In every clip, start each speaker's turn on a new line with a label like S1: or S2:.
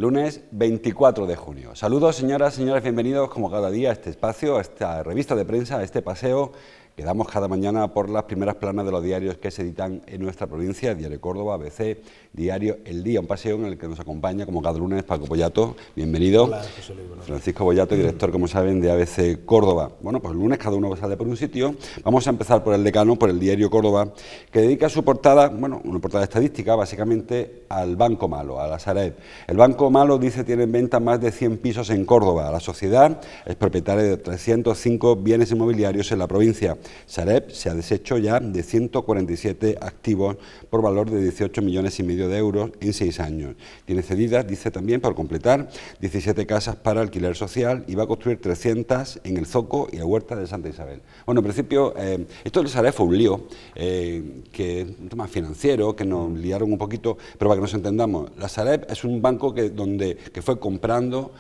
S1: lunes 24 de junio. Saludos, señoras, señores, bienvenidos como cada día a este espacio, a esta revista de prensa, a este paseo que damos cada mañana por las primeras planas de los diarios que se editan en nuestra provincia, Diario Córdoba, ABC, Diario El Día, un paseo en el que nos acompaña como cada lunes Paco Boyato, bienvenido.
S2: Hola, José Luis,
S1: Francisco Boyato, director, como saben, de ABC Córdoba. Bueno, pues el lunes cada uno sale por un sitio. Vamos a empezar por el decano, por el Diario Córdoba, que dedica su portada, bueno, una portada estadística, básicamente al Banco Malo, a la Sareb. El Banco Malo, dice, tiene en venta más de 100 pisos en Córdoba. La sociedad es propietaria de 305 bienes inmobiliarios en la provincia. Sareb se ha deshecho ya de 147 activos por valor de 18,5 millones de euros en 6 años. Tiene cedidas, dice también, por completar, 17 casas para alquiler social y va a construir 300 en el Zoco y la Huerta de Santa Isabel. Bueno, en principio, esto de Sareb fue un lío, que es un tema financiero, que nos liaron un poquito, pero para que nos entendamos, la Sareb es un banco que fue comprando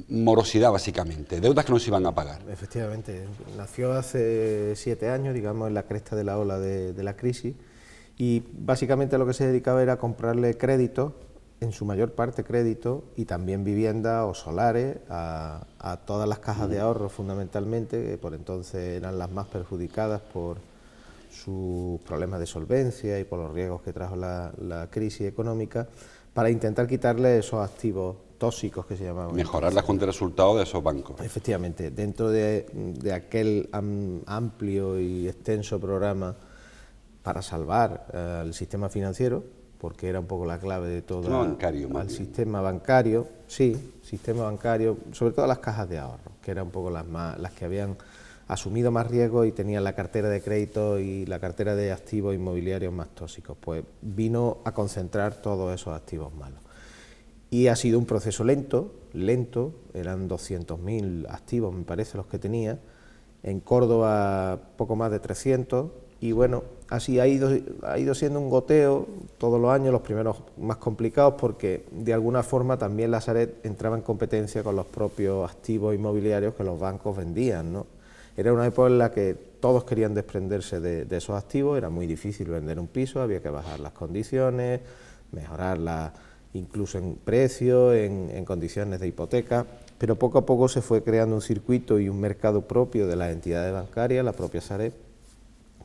S1: morosidad, básicamente, deudas que no se iban a pagar.
S2: Efectivamente, nació hace 7 años, digamos, en la cresta de la ola de la crisis, y básicamente lo que se dedicaba era comprarle créditos, en su mayor parte créditos, y también viviendas o solares a todas las cajas de ahorro, fundamentalmente, que por entonces eran las más perjudicadas por sus problemas de solvencia y por los riesgos que trajo la crisis económica, para intentar quitarle esos activos tóxicos que se llamaban.
S1: Mejorar la cuenta de resultados de esos bancos.
S2: Efectivamente, dentro de aquel amplio y extenso programa para salvar el sistema financiero, porque era un poco la clave de todo el sistema bancario, sí, sistema bancario, sobre todo las cajas de ahorro, que eran un poco las que habían asumido más riesgo y tenían la cartera de crédito y la cartera de activos inmobiliarios más tóxicos, pues vino a concentrar todos esos activos malos. Y ha sido un proceso lento, eran 200.000 activos, me parece, los que tenía, en Córdoba poco más de 300, y bueno, así ha ido siendo un goteo todos los años, los primeros más complicados, porque de alguna forma también la Sareb entraba en competencia con los propios activos inmobiliarios que los bancos vendían, ¿no? Era una época en la que todos querían desprenderse de esos activos, era muy difícil vender un piso, había que bajar las condiciones, mejorarlas incluso en precio, en condiciones de hipoteca, pero poco a poco se fue creando un circuito y un mercado propio de las entidades bancarias, la propia Sareb,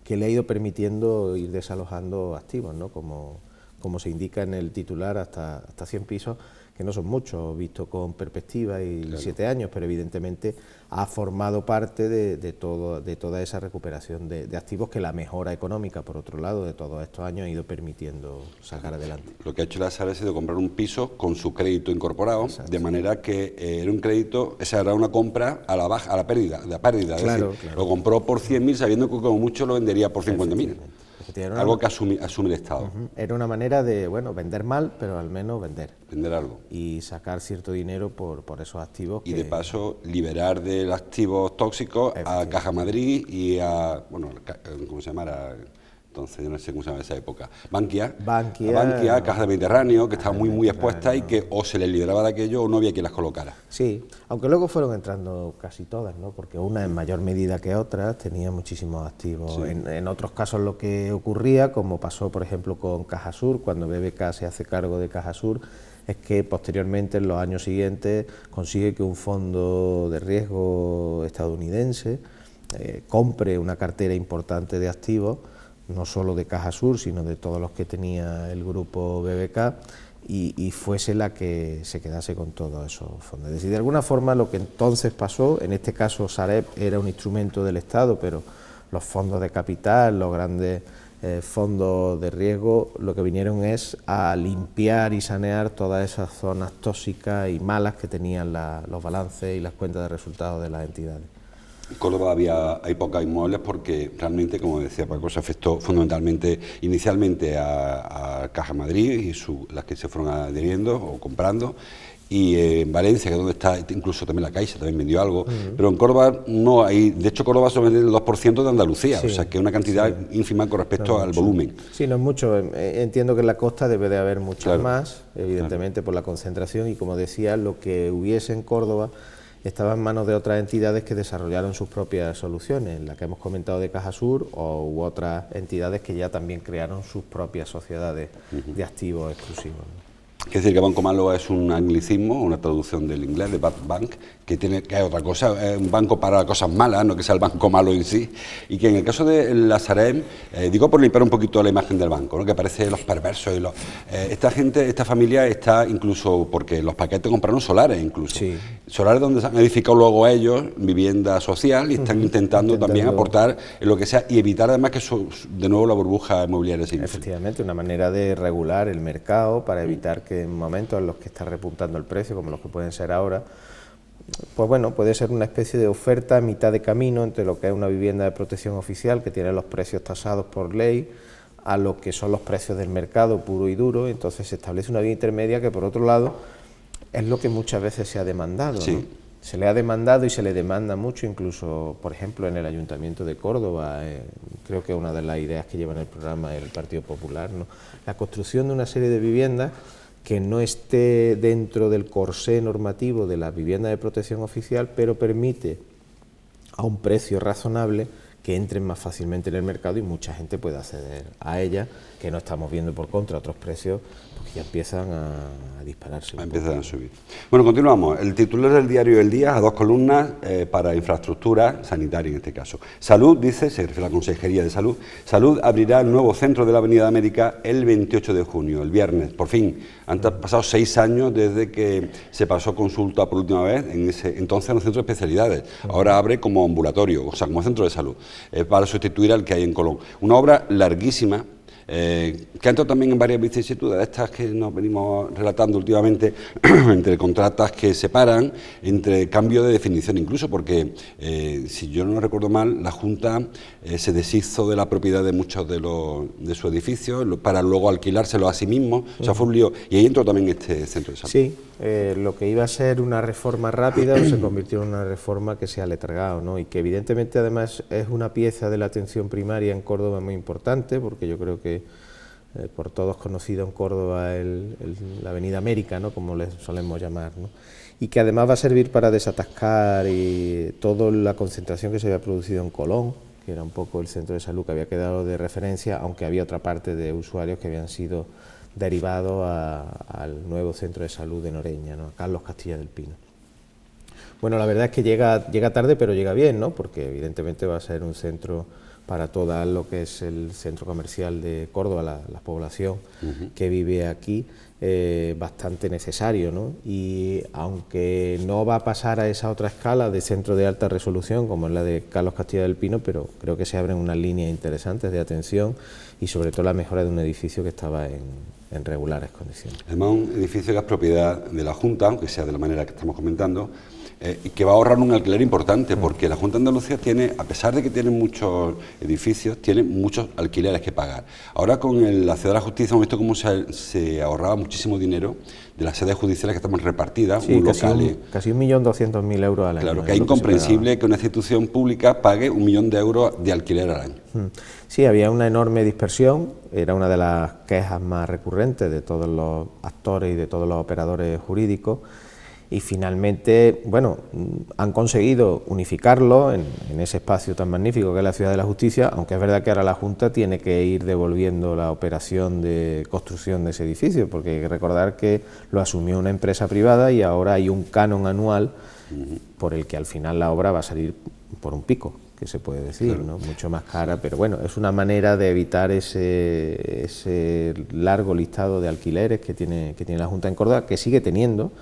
S2: que le ha ido permitiendo ir desalojando activos, ¿no? Como se indica en el titular, hasta 100 pisos, que no son muchos, visto con perspectiva y claro, 7 años, pero evidentemente ha formado parte de toda esa recuperación de activos que la mejora económica, por otro lado, de todos estos años ha ido permitiendo sacar adelante.
S1: Lo que ha hecho la Sareb ha sido comprar un piso con su crédito incorporado, exacto, de manera que era un crédito, esa era una compra a la pérdida,
S2: claro,
S1: es decir,
S2: claro,
S1: lo compró por 100.000 sabiendo que como mucho lo vendería por 50.000. Algo que asume el Estado.
S2: Era una manera de, bueno, vender mal, pero al menos vender.
S1: Vender algo.
S2: Y sacar cierto dinero por esos activos.
S1: Y de paso, liberar de los activos tóxicos a Caja Madrid y a, bueno, ¿cómo se llama? Entonces, yo no sé cómo se llama esa época. Bankia, Caja del Mediterráneo, que estaba muy expuesta y que o se les liberaba de aquello o no había quien las colocara.
S2: Sí, aunque luego fueron entrando casi todas, ¿no? Porque una en mayor medida que otras tenía muchísimos activos. Sí. En otros casos lo que ocurría, como pasó por ejemplo con Cajasur, cuando BBK se hace cargo de Cajasur, es que posteriormente en los años siguientes consigue que un fondo de riesgo estadounidense compre una cartera importante de activos, no solo de Cajasur, sino de todos los que tenía el grupo BBK, y fuese la que se quedase con todos esos fondos. Es decir, de alguna forma lo que entonces pasó, en este caso Sareb era un instrumento del Estado, pero los fondos de capital, los grandes fondos de riesgo, lo que vinieron es a limpiar y sanear todas esas zonas tóxicas y malas que tenían los balances y las cuentas de resultados de las entidades.
S1: En Córdoba hay pocos inmuebles porque realmente, como decía Paco, se afectó fundamentalmente, inicialmente a Caja Madrid y las que se fueron adhiriendo o comprando, y en Valencia, que es donde está, incluso también la Caixa también vendió algo, pero en Córdoba no hay, de hecho Córdoba solo vende el 2% de Andalucía, sí, o sea que es una cantidad ínfima con respecto al volumen.
S2: Sí, no es mucho, entiendo que en la costa debe de haber muchas más, evidentemente por la concentración, y como decía, lo que hubiese en Córdoba estaba en manos de otras entidades que desarrollaron sus propias soluciones, la que hemos comentado de Cajasur u otras entidades que ya también crearon sus propias sociedades de activos exclusivos.
S1: Es decir, que banco malo es un anglicismo, una traducción del inglés, de bad bank, que es otra cosa, es un banco para cosas malas, no que sea el banco malo en sí, y que en el caso de la Sareb, digo por limpiar un poquito la imagen del banco, ¿no? Que parece los perversos, y esta gente, esta familia está incluso, porque los paquetes compraron solares incluso, sí. Solares donde se han edificado luego ellos, vivienda social, y están intentando también aportar en lo que sea, y evitar además que de nuevo la burbuja inmobiliaria se infle.
S2: Efectivamente, una manera de regular el mercado para evitar que en momentos en los que está repuntando el precio, como los que pueden ser ahora, pues bueno, puede ser una especie de oferta a mitad de camino entre lo que es una vivienda de protección oficial, que tiene los precios tasados por ley, a lo que son los precios del mercado puro y duro. Entonces se establece una vía intermedia que, por otro lado, es lo que muchas veces se ha demandado, sí. ¿No? Se le ha demandado y se le demanda mucho, incluso, por ejemplo, en el Ayuntamiento de Córdoba, creo que una de las ideas que lleva en el programa el Partido Popular, ¿no? La construcción de una serie de viviendas que no esté dentro del corsé normativo de la vivienda de protección oficial, pero permite a un precio razonable que entren más fácilmente en el mercado y mucha gente puede acceder a ella, que no estamos viendo por contra otros precios porque ya empiezan a dispararse.
S1: Empiezan a subir. Bueno, continuamos. El titular del diario El Día, a 2 columnas para infraestructura sanitaria en este caso. Salud, dice, se refiere a la Consejería de Salud, Salud abrirá el nuevo centro de la Avenida de América el 28 de junio, el viernes, por fin. Han pasado 6 años desde que se pasó consulta por última vez, entonces en un centro de especialidades. Ahora abre como ambulatorio, o sea, como centro de salud, para sustituir al que hay en Colón. Una obra larguísima, que ha entrado también en varias vicisitudes, de estas que nos venimos relatando últimamente, entre contratas que se paran, entre cambio de definición incluso, porque si yo no recuerdo mal, la Junta se deshizo de la propiedad de muchos de sus edificios para luego alquilárselo a sí mismo, o sea, fue un lío, y ahí entró también este centro de salud.
S2: Sí, lo que iba a ser una reforma rápida se convirtió en una reforma que se ha letargado, ¿no? Y que evidentemente además es una pieza de la atención primaria en Córdoba muy importante, porque yo creo que por todos conocido en Córdoba la Avenida América, ¿no? Como le solemos llamar, ¿no? Y que además va a servir para desatascar y toda la concentración que se había producido en Colón, que era un poco el centro de salud que había quedado de referencia, aunque había otra parte de usuarios que habían sido derivados al nuevo centro de salud de Noreña, ¿no? A Carlos Castilla del Pino. Bueno, la verdad es que llega tarde, pero llega bien, ¿no? Porque evidentemente va a ser un centro para todo lo que es el centro comercial de Córdoba, la población que vive aquí, bastante necesario, ¿no? Y aunque no va a pasar a esa otra escala de centro de alta resolución como es la de Carlos Castilla del Pino, pero creo que se abren unas líneas interesantes de atención y sobre todo la mejora de un edificio que estaba en regulares condiciones.
S1: Además, un edificio que es propiedad de la Junta, aunque sea de la manera que estamos comentando, y que va a ahorrar un alquiler importante, porque la Junta de Andalucía tiene, a pesar de que tiene muchos edificios, tiene muchos alquileres que pagar. Ahora con la Ciudad de la Justicia hemos visto cómo se ahorraba muchísimo dinero de las sedes judiciales que están repartidas,
S2: sí, casi 1.200.000 euros al año.
S1: Claro, que es incomprensible que una institución pública pague 1 millón de euros de alquiler al año.
S2: Sí, había una enorme dispersión, era una de las quejas más recurrentes de todos los actores y de todos los operadores jurídicos, y finalmente, bueno, han conseguido unificarlo en ese espacio tan magnífico que es la Ciudad de la Justicia, aunque es verdad que ahora la Junta tiene que ir devolviendo la operación de construcción de ese edificio, porque hay que recordar que lo asumió una empresa privada y ahora hay un canon anual por el que al final la obra va a salir por un pico, que se puede decir, claro, ¿no? Mucho más cara, pero bueno, es una manera de evitar ese largo listado de alquileres que tiene la Junta en Córdoba, que sigue teniendo,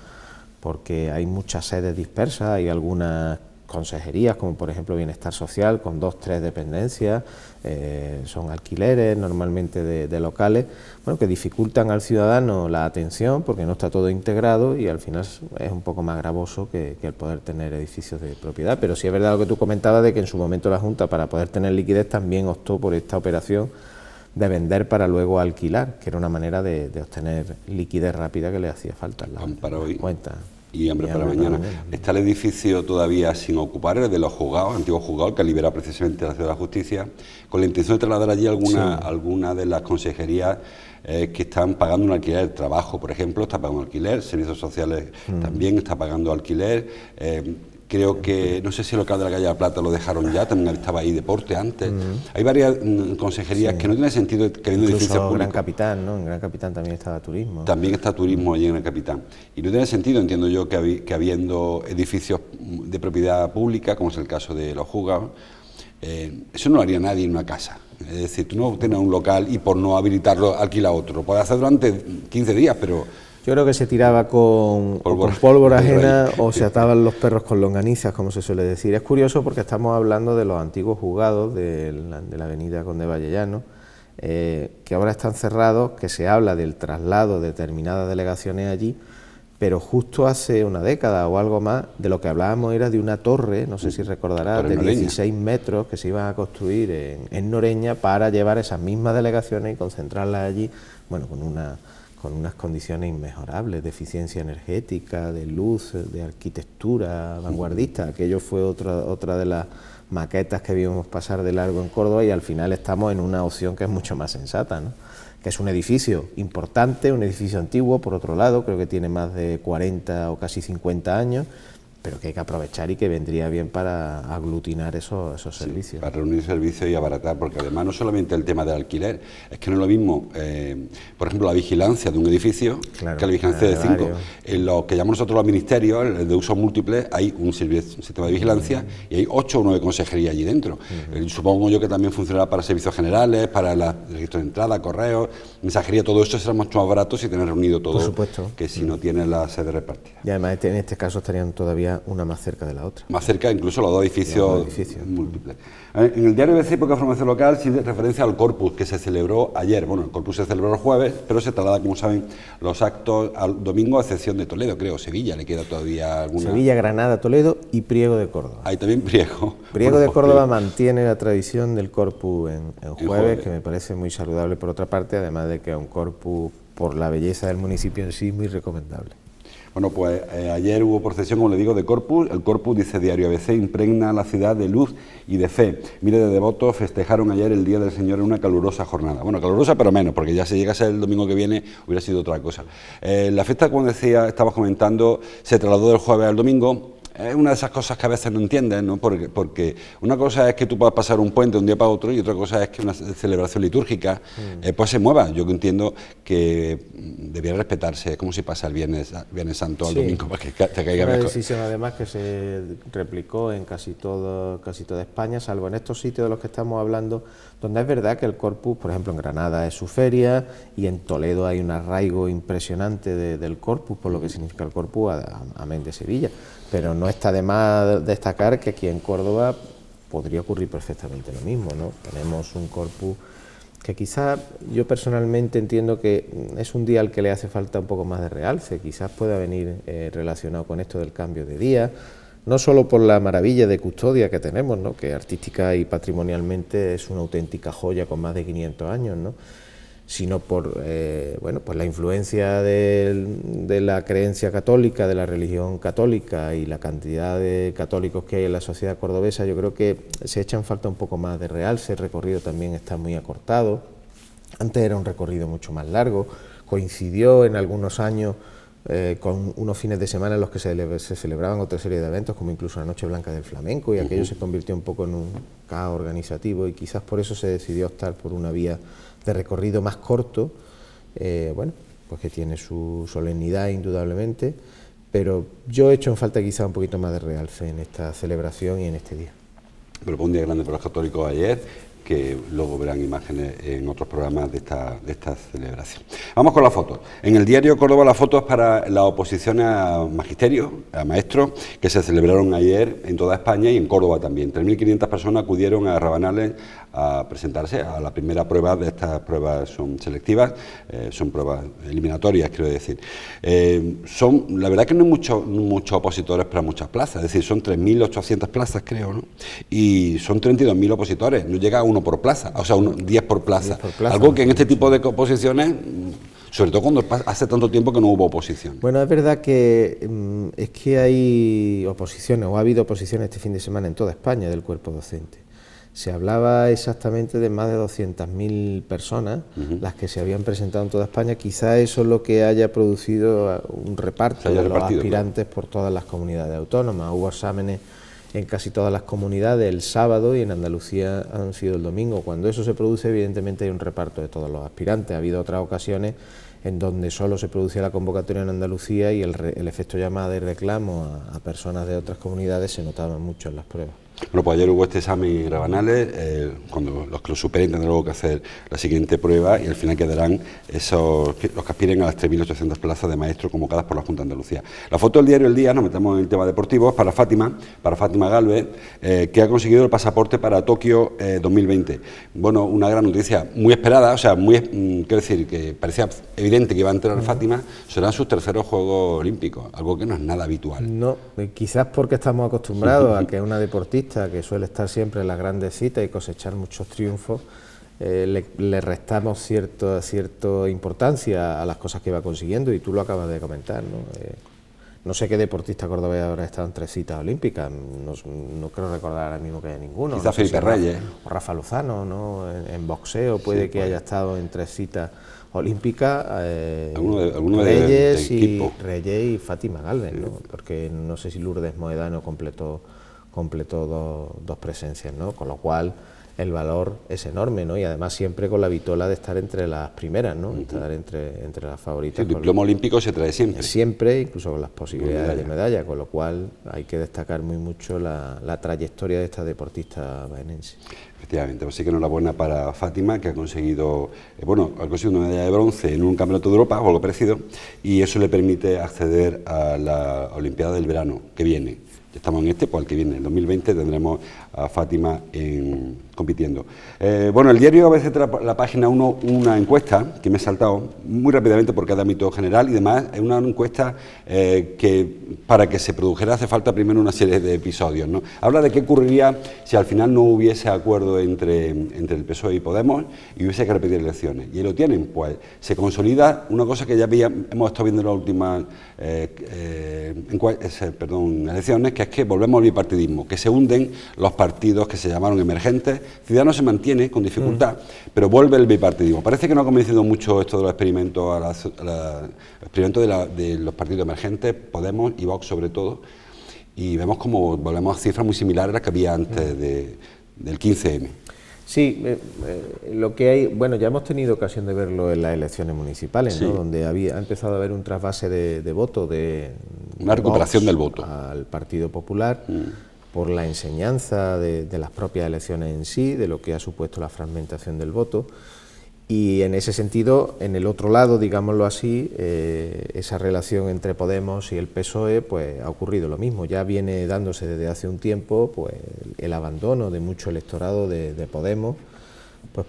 S2: porque hay muchas sedes dispersas, hay algunas consejerías, como por ejemplo Bienestar Social, con 2 o 3 dependencias, son alquileres normalmente de locales, bueno, que dificultan al ciudadano la atención porque no está todo integrado y al final es un poco más gravoso que el poder tener edificios de propiedad. Pero sí es verdad lo que tú comentabas de que en su momento la Junta, para poder tener liquidez, también optó por esta operación de vender para luego alquilar, que era una manera de obtener liquidez rápida que le hacía falta en la cuenta.
S1: Y hambre para mañana. Está el edificio todavía sin ocupar, el de los juzgados, antiguo juzgado, que libera precisamente la Ciudad de la Justicia, con la intención de trasladar allí alguna de las consejerías que están pagando un alquiler. Trabajo, por ejemplo, está pagando alquiler, Servicios Sociales también está pagando alquiler. Creo que, no sé si el local de la calle de la Plata lo dejaron ya, también estaba ahí deporte antes. Hay varias consejerías que no tiene sentido queriendo edificios públicos.
S2: Gran Capitán, ¿no? En Gran Capitán también estaba turismo.
S1: También está turismo allí en Gran Capitán. Y no tiene sentido, entiendo yo, que habiendo edificios de propiedad pública, como es el caso de los juzgados, eso no lo haría nadie en una casa. Es decir, tú no tienes un local y por no habilitarlo alquila otro. Lo puedes hacer durante 15 días, pero...
S2: Yo creo que se tiraba con pólvora ajena o se ataban los perros con longanizas, como se suele decir. Es curioso porque estamos hablando de los antiguos juzgados de la avenida Conde Vallellano, que ahora están cerrados, que se habla del traslado de determinadas delegaciones allí, pero justo hace una década o algo más, de lo que hablábamos era de una torre, no sé si recordarás, de 16 metros que se iban a construir en Noreña para llevar esas mismas delegaciones y concentrarlas allí, bueno, con unas condiciones inmejorables de eficiencia energética, de luz, de arquitectura vanguardista. Aquello fue otra de las maquetas que vimos pasar de largo en Córdoba y al final estamos en una opción que es mucho más sensata, ¿no? Que es un edificio importante, un edificio antiguo, por otro lado, creo que tiene más de 40 o casi 50 años, pero que hay que aprovechar y que vendría bien para aglutinar esos servicios.
S1: Para reunir servicios y abaratar, porque además no solamente el tema del alquiler, es que no es lo mismo, por ejemplo, la vigilancia de un edificio que la vigilancia de 5. En lo que llamamos nosotros los ministerios, el de uso múltiple, hay un sistema de vigilancia y hay 8 o 9 consejerías allí dentro. Supongo yo que también funcionará para servicios generales, para el registro de entrada, correos, mensajería, todo eso será mucho más barato si tienes reunido todo,
S2: por supuesto,
S1: que si no tienes la sede repartida.
S2: Y además en este caso estarían todavía una más cerca de la otra.
S1: Más cerca, incluso los dos edificios múltiples. En el diario ABC, Poca Información Local, sí de referencia al Corpus, que se celebró ayer. Bueno, el Corpus se celebró el jueves, pero se traslada, como saben, los actos al domingo, a excepción de Toledo, creo. Sevilla, le queda todavía alguna...
S2: Sevilla, Granada, Toledo y Priego de Córdoba.
S1: Hay también Priego.
S2: Priego de Córdoba mantiene la tradición del Corpus en jueves, que me parece muy saludable por otra parte, además de que es un Corpus, por la belleza del municipio en sí, muy recomendable.
S1: Bueno, pues ayer hubo procesión, como le digo, de Corpus. El Corpus, dice Diario ABC, impregna la ciudad de luz y de fe. Miles de devotos festejaron ayer el Día del Señor en una calurosa jornada. Bueno, calurosa pero menos, porque ya si llegase el domingo que viene hubiera sido otra cosa. La fiesta, como decía, estabas comentando, se trasladó del jueves al domingo. Es una de esas cosas que a veces no entiendes, ¿no? Porque una cosa es que tú puedas pasar un puente de un día para otro y otra cosa es que una celebración litúrgica pues se mueva. Yo entiendo que debiera respetarse, como si pasa el Viernes Santo al domingo, para que te caiga mejor.
S2: Es una decisión además que se replicó en casi toda España, salvo en estos sitios de los que estamos hablando, donde es verdad que el Corpus, por ejemplo en Granada es su feria y en Toledo hay un arraigo impresionante del Corpus, por lo que significa el Corpus, amén de Sevilla. Pero no está de más destacar que aquí en Córdoba podría ocurrir perfectamente lo mismo, ¿no? Tenemos un Corpus que quizás yo personalmente entiendo que es un día al que le hace falta un poco más de realce, quizás pueda venir relacionado con esto del cambio de día, no solo por la maravilla de custodia que tenemos, ¿no? Que artística y patrimonialmente es una auténtica joya con más de 500 años, ¿no? Sino por bueno, pues la influencia de la creencia católica, de la religión católica y la cantidad de católicos que hay en la sociedad cordobesa. Yo creo que se echa en falta un poco más de realce, el recorrido también está muy acortado, antes era un recorrido mucho más largo, coincidió en algunos años con unos fines de semana en los que se celebraban otra serie de eventos, como incluso la Noche Blanca del Flamenco, y aquello se convirtió un poco en un caos organizativo y quizás por eso se decidió optar por una vía de recorrido más corto, bueno, pues que tiene su solemnidad indudablemente, pero yo he hecho en falta quizá un poquito más de realce en esta celebración y en este día.
S1: Pero fue un día grande para los católicos ayer, que luego verán imágenes en otros programas de esta celebración. Vamos con las fotos. En el diario Córdoba las fotos para la oposición a magisterio, a maestros, que se celebraron ayer en toda España y en Córdoba también. 3.500 personas acudieron a Rabanales a presentarse a la primera prueba. De estas pruebas son selectivas, son pruebas eliminatorias, quiero decir. La verdad que no hay muchos opositores para muchas plazas, es decir, son 3.800 plazas, creo, ¿no? Y son 32.000 opositores, no llega a uno por plaza, o sea, 10 por plaza. Algo que en este tipo de oposiciones, sobre todo cuando hace tanto tiempo que no hubo oposición.
S2: Bueno, es verdad que es que hay oposiciones, o ha habido oposiciones este fin de semana en toda España del cuerpo docente. se hablaba exactamente de más de 200.000 personas, las que se habían presentado en toda España. Quizá eso es lo que haya producido un reparto de los aspirantes por todas las comunidades autónomas. Hubo exámenes en casi todas las comunidades el sábado y en Andalucía han sido el domingo. Cuando eso se produce, evidentemente hay un reparto de todos los aspirantes. Ha habido otras ocasiones en donde solo se producía la convocatoria en Andalucía y el efecto llamada y reclamo a personas de otras comunidades se notaba mucho en las pruebas.
S1: Bueno, pues ayer hubo este examen Rabanales, cuando los que lo superen tendrán luego que hacer la siguiente prueba y al final quedarán los que aspiren a las 3.800 plazas de maestros convocadas por la Junta de Andalucía. La foto del diario El Día, nos metemos en el tema deportivo, es para Fátima Gálvez, que ha conseguido el pasaporte para Tokio 2020. Bueno, una gran noticia, muy esperada, o sea, quiero decir, que parecía evidente que iba a entrar Fátima, serán sus terceros Juegos Olímpicos, algo que no es nada habitual.
S2: No, quizás porque estamos acostumbrados a que es una deportista que suele estar siempre en las grandes citas y cosechar muchos triunfos, le restamos cierta importancia a las cosas que va consiguiendo, y tú lo acabas de comentar, ¿no? No sé qué deportista cordobés habrá estado en 3 citas olímpicas, no creo recordar ahora mismo que haya ninguno.
S1: Quizá Felipe Reyes.
S2: O Rafa Lozano, ¿no? En boxeo puede que haya estado en 3 citas olímpicas, Reyes y Fátima Gálvez, ¿no? Porque no sé si Lourdes Moedano completó 2 presencias, ¿no? Con lo cual el valor es enorme, ¿no? Y además siempre con la vitola de estar entre las primeras, ¿no? Estar entre las favoritas.
S1: Sí, el diploma olímpico se trae siempre.
S2: Siempre, incluso con las posibilidades de medalla, con lo cual hay que destacar muy mucho la trayectoria de esta deportista baenense.
S1: Efectivamente, así que enhorabuena para Fátima, que ha conseguido una medalla de bronce en un campeonato de Europa o algo parecido, y eso le permite acceder a la Olimpiada del verano que viene. Ya estamos en pues el que viene, en 2020 tendremos a Fátima compitiendo. El diario ABC trae la página 1 una encuesta que me he saltado muy rápidamente porque es de ámbito general y demás. Es una encuesta que para que se produjera hace falta primero una serie de episodios, ¿no? Habla de qué ocurriría si al final no hubiese acuerdo entre el PSOE y Podemos y hubiese que repetir elecciones. Y ahí lo tienen, pues se consolida una cosa que ya hemos estado viendo en las últimas elecciones, que es que volvemos al bipartidismo, que se hunden los partidos que se llamaron emergentes. Ciudadanos se mantiene con dificultad, pero vuelve el bipartidismo. Parece que no ha convencido mucho esto de los experimentos, de los partidos emergentes, Podemos y Vox sobre todo, y vemos como volvemos a cifras muy similares a las que había antes del 15M.
S2: Sí, lo que hay, ya hemos tenido ocasión de verlo en las elecciones municipales, sí, ¿no? Donde ha empezado a haber un trasvase de voto,
S1: una recuperación del voto
S2: al Partido Popular, por la enseñanza de las propias elecciones en sí, de lo que ha supuesto la fragmentación del voto. Y en ese sentido, en el otro lado, digámoslo así, esa relación entre Podemos y el PSOE, pues ha ocurrido lo mismo. Ya viene dándose desde hace un tiempo pues el abandono de mucho electorado de Podemos, pues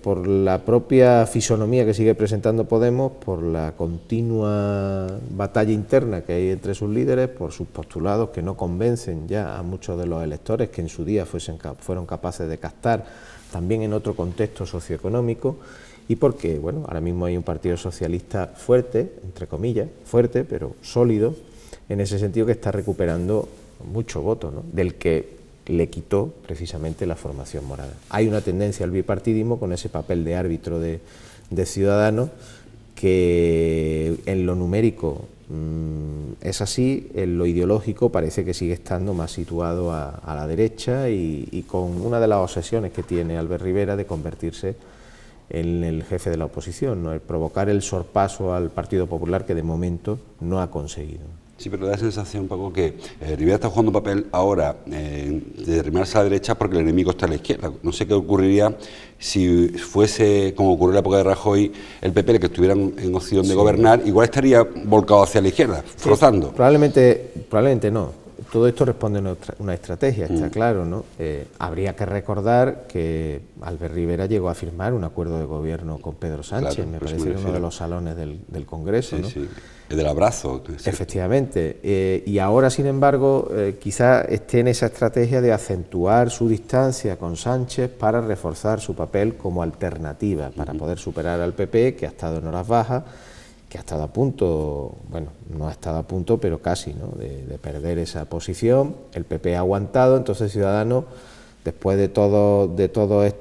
S2: por la propia fisonomía que sigue presentando Podemos, por la continua batalla interna que hay entre sus líderes, por sus postulados que no convencen ya a muchos de los electores que en su día fueron capaces de captar también en otro contexto socioeconómico, y porque ahora mismo hay un partido socialista fuerte, entre comillas, fuerte pero sólido, en ese sentido, que está recuperando mucho voto, ¿no? Del que le quitó precisamente la formación morada. Hay una tendencia al bipartidismo con ese papel de árbitro de Ciudadanos, que en lo numérico es así, en lo ideológico parece que sigue estando más situado a la derecha y con una de las obsesiones que tiene Albert Rivera de convertirse en el jefe de la oposición, ¿no? El provocar el sorpaso al Partido Popular, que de momento no ha conseguido.
S1: Sí, pero da la sensación un poco que Rivera está jugando un papel ahora de derrimarse a la derecha porque el enemigo está a la izquierda. No sé qué ocurriría si fuese, como ocurrió en la época de Rajoy, el PP, el que estuviera en opción de gobernar, igual estaría volcado hacia la izquierda, forzando.
S2: Probablemente no. Todo esto responde a una estrategia, está claro, ¿no? Habría que recordar que Albert Rivera llegó a firmar un acuerdo de gobierno con Pedro Sánchez, claro, me parece, en uno de los salones del Congreso, ¿no?
S1: Sí. El del abrazo.
S2: Sí. Efectivamente. Y ahora, sin embargo, quizá esté en esa estrategia de acentuar su distancia con Sánchez para reforzar su papel como alternativa, para poder superar al PP, que ha estado en horas bajas, que ha estado a punto, no ha estado a punto, pero casi, ¿no?, de perder esa posición. El PP ha aguantado, entonces Ciudadanos Después de todas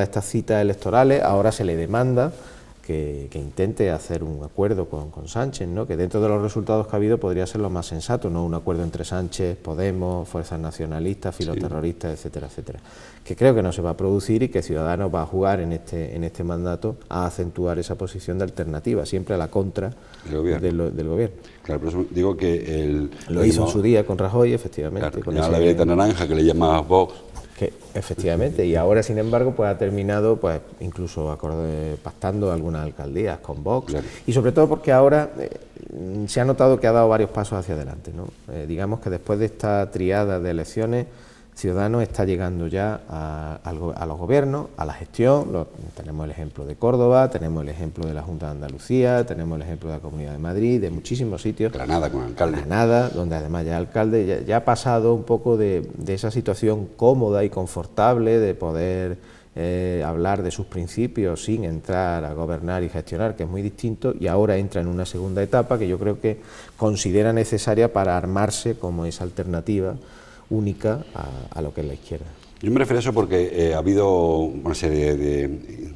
S2: estas citas electorales, ahora se le demanda que intente hacer un acuerdo con Sánchez, ¿no? Que dentro de los resultados que ha habido podría ser lo más sensato, ¿no? Un acuerdo entre Sánchez, Podemos, fuerzas nacionalistas, filoterroristas, etcétera, etcétera. Que creo que no se va a producir y que Ciudadanos va a jugar en este mandato a acentuar esa posición de alternativa, siempre a la contra del gobierno.
S1: Claro, por eso digo que
S2: lo hizo en su día con Rajoy, efectivamente.
S1: Claro,
S2: con
S1: la veleta naranja que le llamaba Vox.
S2: Que, efectivamente, y ahora sin embargo pues ha terminado pues incluso pactando algunas alcaldías con Vox, claro. Y sobre todo porque ahora se ha notado que ha dado varios pasos hacia adelante, ¿no? Digamos que después de esta triada de elecciones, Ciudadanos está llegando ya a los gobiernos, a la gestión. Tenemos el ejemplo de Córdoba, tenemos el ejemplo de la Junta de Andalucía, tenemos el ejemplo de la Comunidad de Madrid, de muchísimos sitios.
S1: Granada con alcalde.
S2: Granada, donde además ya el alcalde ya ha pasado un poco de esa situación cómoda y confortable de poder hablar de sus principios sin entrar a gobernar y gestionar, que es muy distinto, y ahora entra en una segunda etapa que yo creo que considera necesaria para armarse como esa alternativa única a lo que es la izquierda.
S1: Yo me refiero a eso porque ha habido una serie de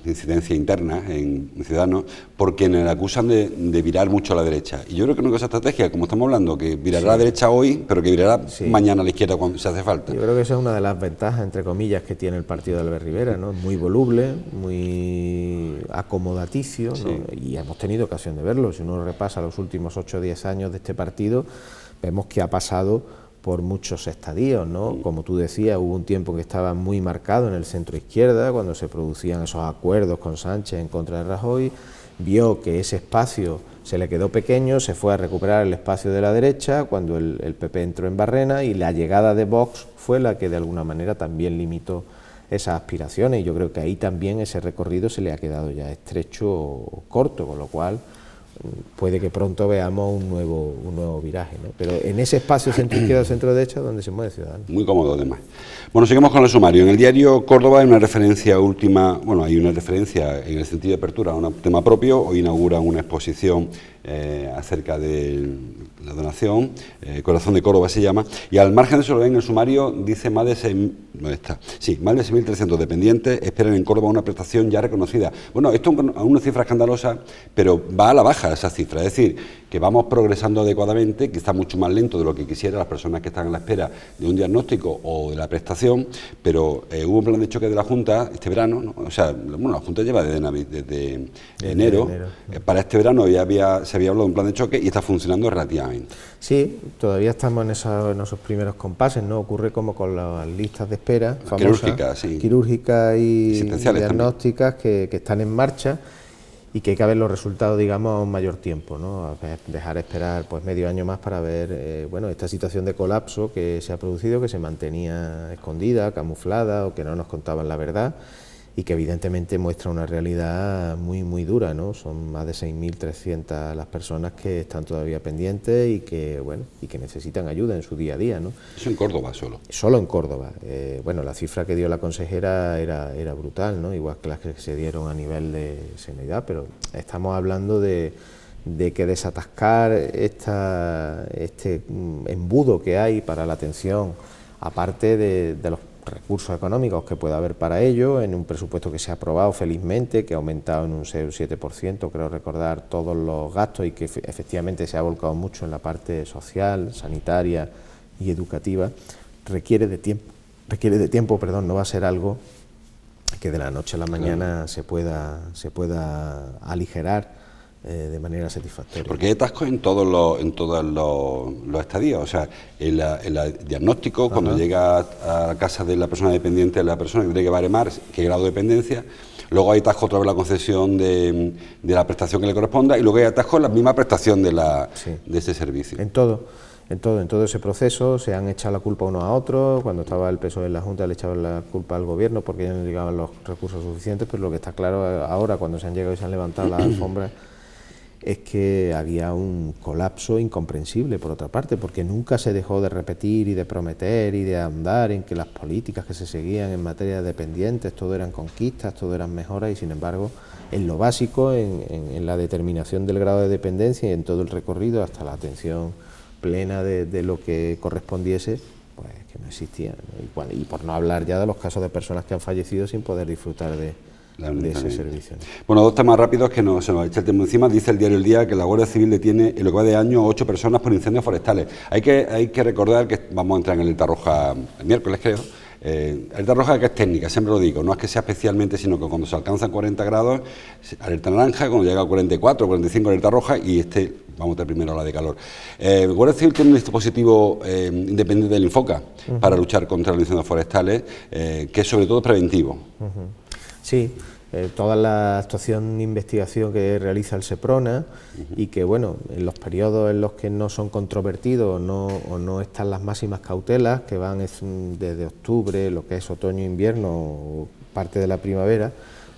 S1: incidencias internas en Ciudadanos por quienes le acusan de virar mucho a la derecha. Y yo creo que no es esa estrategia, como estamos hablando, que virará a la derecha hoy, pero que virará mañana a la izquierda cuando se hace falta.
S2: Yo creo que esa es una de las ventajas, entre comillas, que tiene el partido de Albert Rivera, ¿no? Muy voluble, muy acomodaticio, ¿no? Y hemos tenido ocasión de verlo. Si uno repasa los últimos 8 o 10 años de este partido, vemos que ha pasado por muchos estadios, ¿no? Como tú decías, hubo un tiempo que estaba muy marcado en el centro izquierda, cuando se producían esos acuerdos con Sánchez en contra de Rajoy, vio que ese espacio se le quedó pequeño, se fue a recuperar el espacio de la derecha, cuando el PP entró en Barrena, y la llegada de Vox fue la que de alguna manera también limitó esas aspiraciones, y yo creo que ahí también ese recorrido se le ha quedado ya estrecho o corto, con lo cual puede que pronto veamos un nuevo viraje, ¿no? Pero en ese espacio centro-izquierda, centro-derecha, donde se mueve Ciudadanos.
S1: Muy cómodo, además. Bueno, seguimos con el sumario. En el diario Córdoba hay una referencia última, bueno, hay una referencia en el sentido de apertura a un tema propio. Hoy inaugura una exposición acerca de la donación, Corazón de Córdoba se llama, y al margen de eso lo ven en el sumario, dice más de 6.300 dependientes esperan en Córdoba una prestación ya reconocida. Bueno, esto es una cifra escandalosa, pero va a la baja esa cifra, es decir, que vamos progresando adecuadamente, quizá mucho más lento de lo que quisieran las personas que están a la espera de un diagnóstico o de la prestación, pero hubo un plan de choque de la Junta este verano, ¿no? O sea, bueno, la Junta lleva desde enero. Para este verano se había hablado de un plan de choque y está funcionando relativamente.
S2: Sí, todavía estamos en esos primeros compases, ¿no? Ocurre como con las listas de espera famosas, quirúrgicas y diagnósticas que están en marcha y que hay que ver los resultados, digamos, a un mayor tiempo, ¿no? Dejar esperar pues medio año más para ver bueno, esta situación de colapso que se ha producido, que se mantenía escondida, camuflada o que no nos contaban la verdad, y que evidentemente muestra una realidad muy muy dura, ¿no? Son más de 6.300 las personas que están todavía pendientes y que bueno, y que necesitan ayuda en su día a día, ¿no?
S1: Eso en Córdoba solo.
S2: Solo en Córdoba. Bueno, la cifra que dio la consejera era brutal, ¿no? Igual que las que se dieron a nivel de sanidad, pero estamos hablando de que desatascar este embudo que hay para la atención, aparte de los recursos económicos que pueda haber para ello, en un presupuesto que se ha aprobado felizmente, que ha aumentado en un 6 o 7%, creo recordar, todos los gastos, y que efectivamente se ha volcado mucho en la parte social, sanitaria y educativa, requiere de tiempo, no va a ser algo que de la noche a la mañana se pueda aligerar de manera satisfactoria.
S1: Porque hay atascos en todos los estadios, o sea, el diagnóstico, cuando llega a casa de la persona dependiente, la persona que tiene que baremar qué grado de dependencia, luego hay atascos otra vez la concesión de la prestación que le corresponda, y luego hay atascos en la misma prestación de ese servicio.
S2: En todo ese proceso se han echado la culpa unos a otros. Cuando estaba el PSOE en la Junta le echaban la culpa al gobierno porque ya no llegaban los recursos suficientes, pero lo que está claro ahora, cuando se han llegado y se han levantado las alfombras, es que había un colapso incomprensible, por otra parte, porque nunca se dejó de repetir y de prometer y de ahondar en que las políticas que se seguían en materia de dependientes, todo eran conquistas, todo eran mejoras, y sin embargo, en lo básico, en la determinación del grado de dependencia y en todo el recorrido hasta la atención plena de lo que correspondiese, pues que no existían, ¿no? Y por no hablar ya de los casos de personas que han fallecido sin poder disfrutar de ese servicio.
S1: Bueno, dos temas rápidos que se nos echa el tiempo encima. Dice el diario El Día que la Guardia Civil detiene en lo que va de año 8 personas por incendios forestales. Hay que recordar que vamos a entrar en alerta roja el miércoles, creo. Alerta roja que es técnica, siempre lo digo, no es que sea especialmente, sino que cuando se alcanzan 40 grados, alerta naranja, cuando llega a 44, 45, alerta roja, y vamos a tener primero la de calor. Guardia Civil tiene un dispositivo independiente del Infoca para luchar contra los incendios forestales, que es sobre todo preventivo.
S2: Sí, toda la actuación de investigación que realiza el SEPRONA y que, bueno, en los periodos en los que no son controvertidos o no están las máximas cautelas, que van desde octubre, lo que es otoño-invierno o parte de la primavera,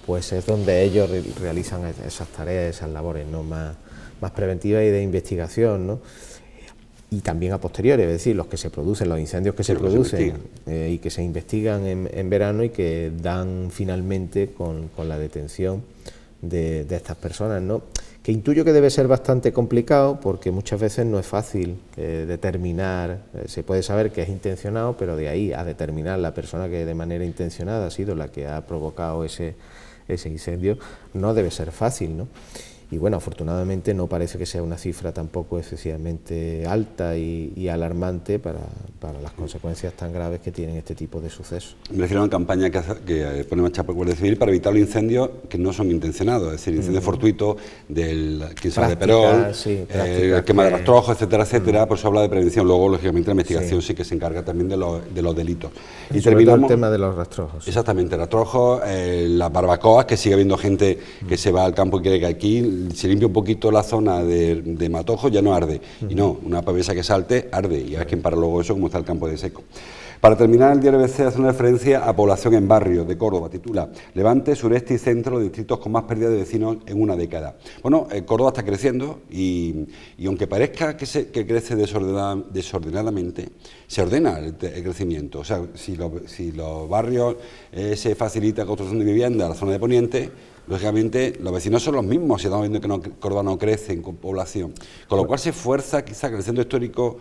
S2: pues es donde ellos realizan esas tareas, esas labores, ¿no?, más preventivas y de investigación, ¿no? Y también a posteriori, es decir, los que se producen, los incendios que se producen y que se investigan en verano y que dan finalmente con la detención de estas personas, ¿no? Que intuyo que debe ser bastante complicado porque muchas veces no es fácil determinar, se puede saber que es intencionado, pero de ahí a determinar la persona que de manera intencionada ha sido la que ha provocado ese incendio, no debe ser fácil, ¿no? Y bueno, afortunadamente no parece que sea una cifra tampoco excesivamente alta y alarmante para las consecuencias tan graves que tienen este tipo de sucesos.
S1: Me refiero a una campaña que pone en marcha por Guardia Civil para evitar los incendios que no son intencionados, es decir, incendios fortuitos del quince de Perol, quema de rastrojos, etcétera, etcétera. Por eso habla de prevención. Luego, lógicamente, la investigación sí que se encarga también de los delitos.
S2: Y terminamos el tema de los rastrojos.
S1: Exactamente, rastrojos, las barbacoas, que sigue habiendo gente que se va al campo y quiere que aquí se limpia un poquito la zona de matojo, ya no arde. Y no, una pavesa que salte, arde. Y a ver quién para luego eso, como está el campo de seco. Para terminar, el diario ABC hace una referencia a población en barrios de Córdoba. Titula: Levante, sureste y centro, los distritos con más pérdida de vecinos en una década. Bueno, Córdoba está creciendo y aunque parezca que crece desordenadamente, se ordena el crecimiento. O sea, si los barrios se facilita la construcción de vivienda en la zona de Poniente, lógicamente los vecinos son los mismos, si estamos viendo que Córdoba no crece en población, con lo cual se esfuerza quizá que el centro histórico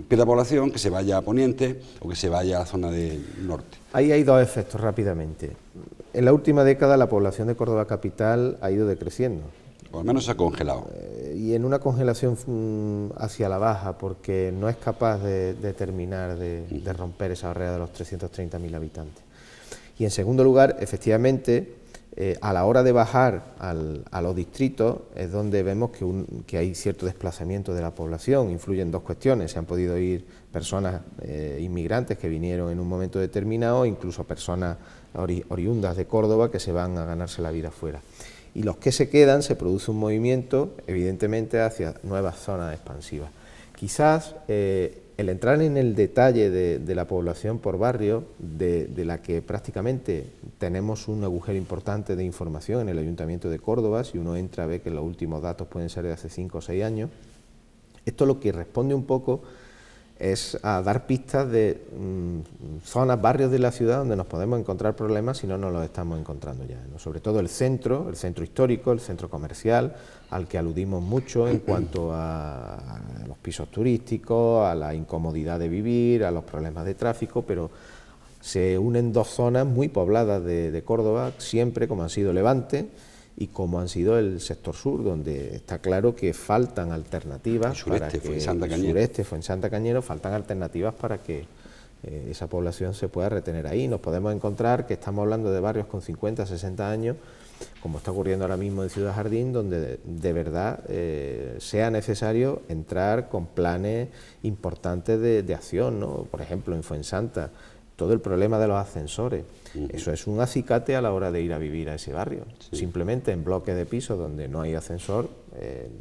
S1: pierda población, que se vaya a Poniente o que se vaya a la zona del norte.
S2: Ahí hay dos efectos rápidamente. En la última década la población de Córdoba capital ha ido decreciendo.
S1: O al menos se ha congelado.
S2: Y en una congelación hacia la baja, porque no es capaz de terminar de romper esa barrera de los 330.000 habitantes. Y en segundo lugar, efectivamente, a la hora de bajar a los distritos es donde vemos que hay cierto desplazamiento de la población. Influyen dos cuestiones: se han podido ir personas inmigrantes que vinieron en un momento determinado, incluso personas oriundas de Córdoba que se van a ganarse la vida fuera. Y los que se quedan, se produce un movimiento evidentemente hacia nuevas zonas expansivas. Quizás el entrar en el detalle de la población por barrio, de la que prácticamente tenemos un agujero importante de información en el Ayuntamiento de Córdoba, si uno entra ve que los últimos datos pueden ser de hace 5 o 6 años, esto lo que responde un poco es a dar pistas de zonas, barrios de la ciudad donde nos podemos encontrar problemas si no nos los estamos encontrando ya, ¿no? Sobre todo el centro histórico, el centro comercial, al que aludimos mucho en cuanto a los pisos turísticos, a la incomodidad de vivir, a los problemas de tráfico, pero se unen dos zonas muy pobladas de Córdoba, siempre como han sido Levante y como han sido el sector sur, donde está claro que faltan alternativas.
S1: Sureste,
S2: Fuensanta Cañero, faltan alternativas para que esa población se pueda retener ahí. Nos podemos encontrar que estamos hablando de barrios con 50, 60 años, como está ocurriendo ahora mismo en Ciudad Jardín, donde de verdad sea necesario entrar con planes importantes de acción, ¿no? Por ejemplo, en Fuensanta, todo el problema de los ascensores, eso es un acicate a la hora de ir a vivir a ese barrio. Sí. Simplemente en bloques de pisos donde no hay ascensor,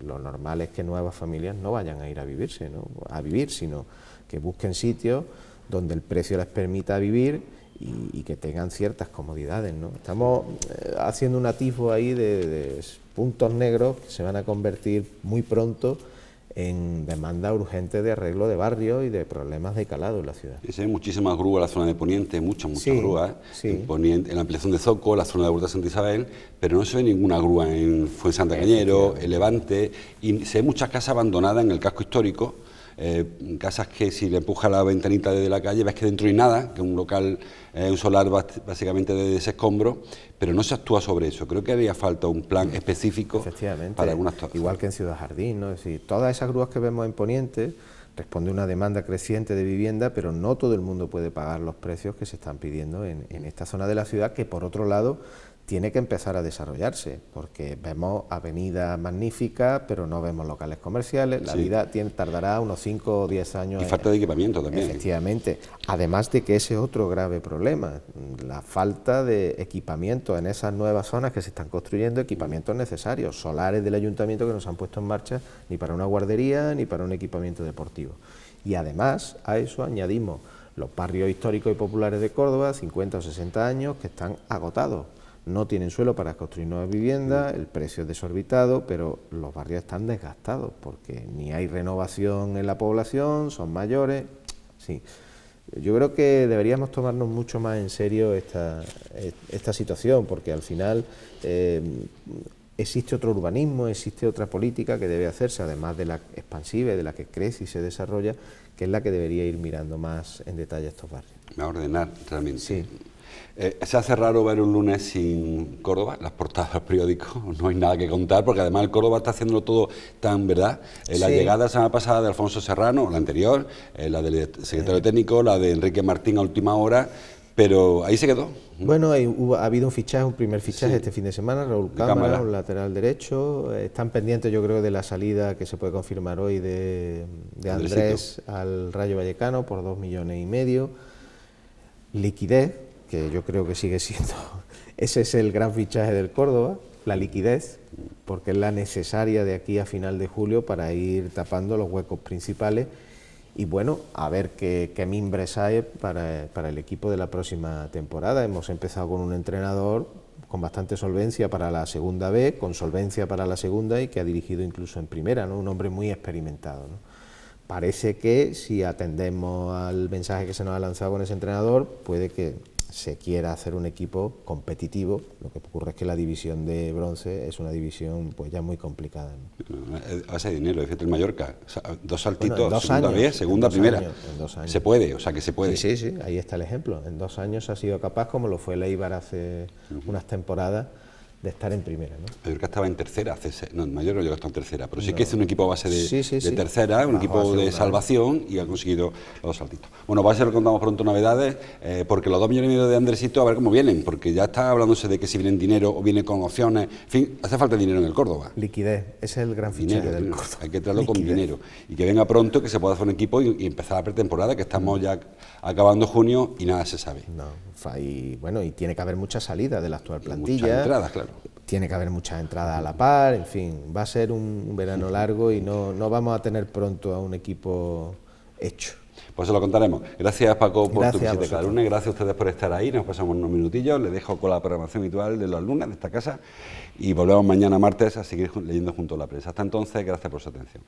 S2: lo normal es que nuevas familias no vayan a ir a vivir, sino que busquen sitios donde el precio les permita vivir y que tengan ciertas comodidades, ¿no? Estamos haciendo un atisbo ahí de puntos negros que se van a convertir muy pronto en demanda urgente de arreglo de barrios y de problemas de calado en la ciudad.
S1: Y se ven muchísimas grúas en la zona de Poniente, muchas grúas,
S2: sí.
S1: En la ampliación de Zoco, la zona de la Huerta de Santa Isabel, pero no se ve ninguna grúa en Fuensanta Cañero, en Levante, y se ven muchas casas abandonadas en el casco histórico, casas que si le empujas la ventanita desde la calle ves que dentro hay nada, que un local, un solar básicamente de ese escombro, pero no se actúa sobre eso. Creo que haría falta un plan específico para algunas zonas.
S2: Igual que en Ciudad Jardín, ¿no? Es decir, todas esas grúas que vemos en Poniente responde a una demanda creciente de vivienda, pero no todo el mundo puede pagar los precios que se están pidiendo en esta zona de la ciudad, que por otro lado tiene que empezar a desarrollarse, porque vemos avenidas magníficas, pero no vemos locales comerciales. La vida tardará unos 5 o 10 años.
S1: Y falta de equipamiento también.
S2: Efectivamente. Además de que ese es otro grave problema, la falta de equipamiento en esas nuevas zonas que se están construyendo, equipamientos necesarios, solares del ayuntamiento que no se han puesto en marcha ni para una guardería ni para un equipamiento deportivo. Y además a eso añadimos los barrios históricos y populares de Córdoba, 50 o 60 años, que están agotados. No tienen suelo para construir nuevas viviendas, el precio es desorbitado, pero los barrios están desgastados porque ni hay renovación en la población, son mayores. Sí. Yo creo que deberíamos tomarnos mucho más en serio esta situación, porque al final existe otro urbanismo, existe otra política que debe hacerse, además de la expansiva y de la que crece y se desarrolla, que es la que debería ir mirando más en detalle estos barrios.
S1: A ordenar realmente.
S2: Sí.
S1: Se hace raro ver un lunes sin Córdoba, las portadas del periódico, no hay nada que contar, porque además el Córdoba está haciéndolo todo tan verdad. La llegada la semana pasada de Alfonso Serrano, la anterior, la del secretario técnico, la de Enrique Martín a última hora, pero ahí se quedó.
S2: Bueno, ha habido un primer fichaje este fin de semana, Raúl Cámara, un lateral derecho. Están pendientes, yo creo, de la salida que se puede confirmar hoy de Andrés al Rayo Vallecano por 2,5 millones. Liquidez, que yo creo que sigue siendo, ese es el gran fichaje del Córdoba, la liquidez, porque es la necesaria de aquí a final de julio para ir tapando los huecos principales y bueno, a ver qué mimbres hay para el equipo de la próxima temporada. Hemos empezado con un entrenador con bastante solvencia para la segunda B, con solvencia para la segunda y que ha dirigido incluso en primera, ¿no? Un hombre muy experimentado, ¿no? Parece que si atendemos al mensaje que se nos ha lanzado con ese entrenador, puede que se quiera hacer un equipo competitivo. Lo que ocurre es que la división de bronce es una división pues ya muy complicada, ¿no?
S1: Hace dinero, fíjate el Mallorca, dos saltitos,
S2: bueno, en 2
S1: segunda
S2: años,
S1: vez, segunda, primera.
S2: En 2 años.
S1: Se puede, o sea que se puede.
S2: Sí, ahí está el ejemplo. En 2 años ha sido capaz, como lo fue el Eibar hace unas temporadas, de estar en primera, ¿no?
S1: Mallorca estaba en tercera, no, el Mallorca no llegó hasta en tercera, pero sí que es un equipo a base de tercera, un equipo de salvación y ha conseguido los 2 saltitos. Bueno, va a ser lo que contamos pronto novedades, porque los 2,5 millones de Andresito, a ver cómo vienen, porque ya está hablándose de que si vienen dinero o vienen con opciones, en fin, hace falta dinero en el Córdoba.
S2: Liquidez, ese es el gran fichaje del Córdoba.
S1: Hay que traerlo con dinero y que venga pronto, que se pueda hacer un equipo y empezar la pretemporada, que estamos ya acabando junio y nada se sabe.
S2: No, y bueno, y tiene que haber mucha salida de la actual plantilla.
S1: Muchas entradas, claro.
S2: Tiene que haber muchas entradas a la par, en fin, va a ser un verano largo y no vamos a tener pronto a un equipo hecho.
S1: Pues se lo contaremos. Gracias, Paco, por tu visita cada lunes. Gracias a ustedes por estar ahí. Nos pasamos unos minutillos. Les dejo con la programación habitual de los lunes de esta casa y volvemos mañana martes a seguir leyendo junto a la prensa. Hasta entonces, gracias por su atención.